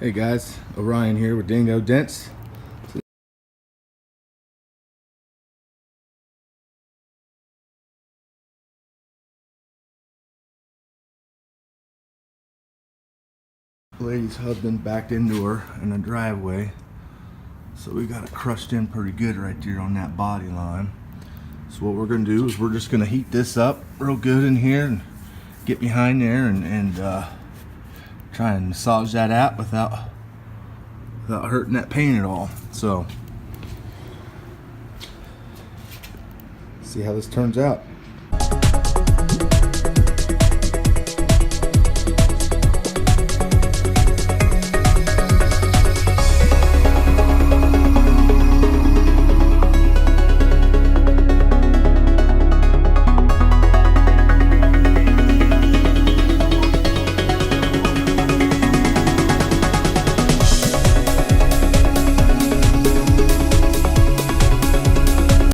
Hey guys, Orion here with Dingo Dents. Lady's husband backed into her in the driveway, so we got it crushed in pretty good right there on that body line. So what we're going to do is we're just going to heat this up real good in here and get behind there and try and massage that out without hurting that paint at all. So see how this turns out.